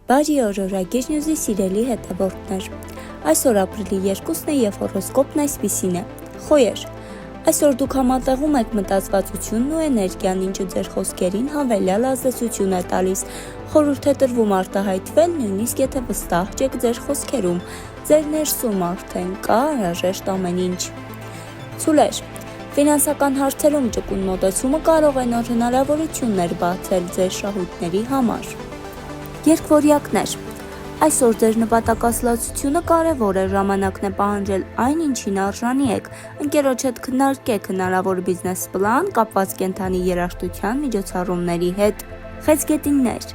Բարի օր օրագիր նյուզի սիրելի հետևորդներ։ Այսօր ապրիլի 2-ն է և հորոսկոպն այսպիսին է։ Խոյեր, այսօր դուք համատեղում եք մտածվածությունն ու էներգիան, ինչը ձեր խոսքերին հավելյալ ազդեցություն է տալիս։ Խորհուրդ է տրվում արտահայտվել, նույնիսկ եթե վստահ չեք ձեր խոսքերում, ձեր ներսում արդեն կա անհրաժեշտ ամեն ինչ։ Ցուլեր, ֆինանսական հարցերում ճկուն մոտեցումը կարող է նոր հնարավորություններ բացել ձեր շահույթների համար։ Երկվորյակներ, այսօր ձեր նպատակասլացությունը կարևոր է, ժամանակն է պահանջել այն, ինչին արժանի եք, ընկերոջ հետ քննարկեք հնարավոր բիզնես պլան կապված կենդանի երաժշտության միջոցառումների հետ։ Խեցգետիններ,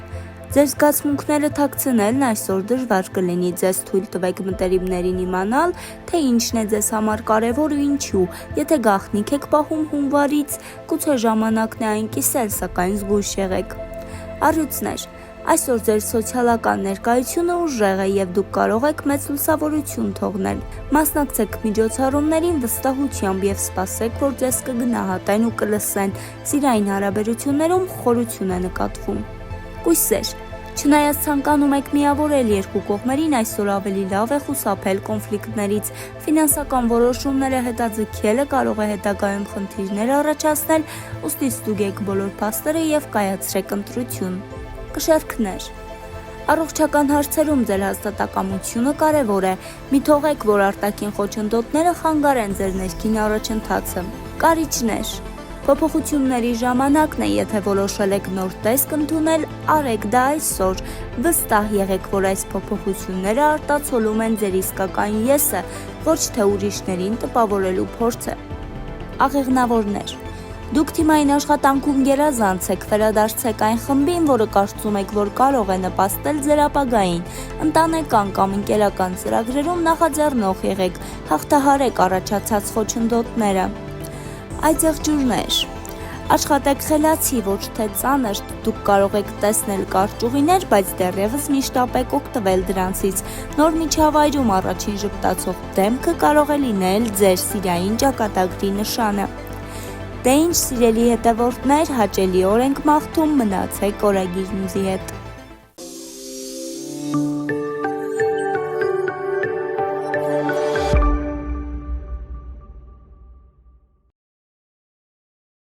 ձեր զգացմունքները թաքցնելն այսօր դժվար կլինի, ձեզ թույլ տվեք մտերիմներին իմանալ, թե ինչն է ձեզ համար կարևոր ու ինչու, եթե գաղտնիք եք պահում հունվարից, գուցե ժամանակն է այն կիսել, սակայն զգույշ եղեք։ Առյուծներ, այսօր ձեր սոցիալական ներկայությունը ուժեղ է և դուք կարող եք մեծ լուսավորություն թողնել։ Մասնակցեք միջոցառումներին վստահությամբ և սպասեք, որ ձեզ կգնահատեն ու կլսեն։ Սիրային հարաբերություններում խորություն է նկատվում։ Կույսեր, չնայած ցանկանում եք միավորել երկու կողմերին, այսօր ավելի լավ է խուսափել կոնֆլիկտներից։ Ֆինանսական որոշումները հետաձգելը կարող է հետագայում խնդիրներ առաջացնել, ուստի ստուգեք բոլոր փաստերը և կայացրեք ընտրություն։ Կշեռքներ, առողջական հարցերում ձեր հաստատակամությունը կարևոր է, մի թողեք, որ արտաքին խոչընդոտները խանգարեն ձեր ներքին առաջընթացը։ Կարիճներ, փոփոխությունների ժամանակն է, եթե որոշել եք նոր տեսք ընդունել, արեք դա այսօր, վստահ եղեք, որ այս փոփոխությունները արտացոլում են ձեր իսկական եսը, ոչ թե ուրիշներին տպավորելու փորձը։ Աղեղնավորներ, դուք թիմային աշխատանքում գերազանց եք, վերադարձեք այն խմբին, որը կարծում եք, որ կարող է նպաստել ձեր ապագային, ընտանեկան կամ ընկերական ծրագրերում նախաձեռնող եղեք, հաղթահարեք առաջացած խոչընդոտները։ Այծեղջյուրներ, աշխատեք խելացի, ոչ թե ծանր, դուք կարող եք տեսնել կարճ ուղիներ, բայց դեռևս մի շտապեք օգտվել դրանցից։ Նոր միջավայրում առաջին ժպտացող դեմքը կարող է լինել ձեր սիրային ճակատագրի նշանը։ Դե ինչ սիրելի հետևորդներ, հաճելի օր ենք մաղթում, մնացեք օրագիր նյուզի հետ։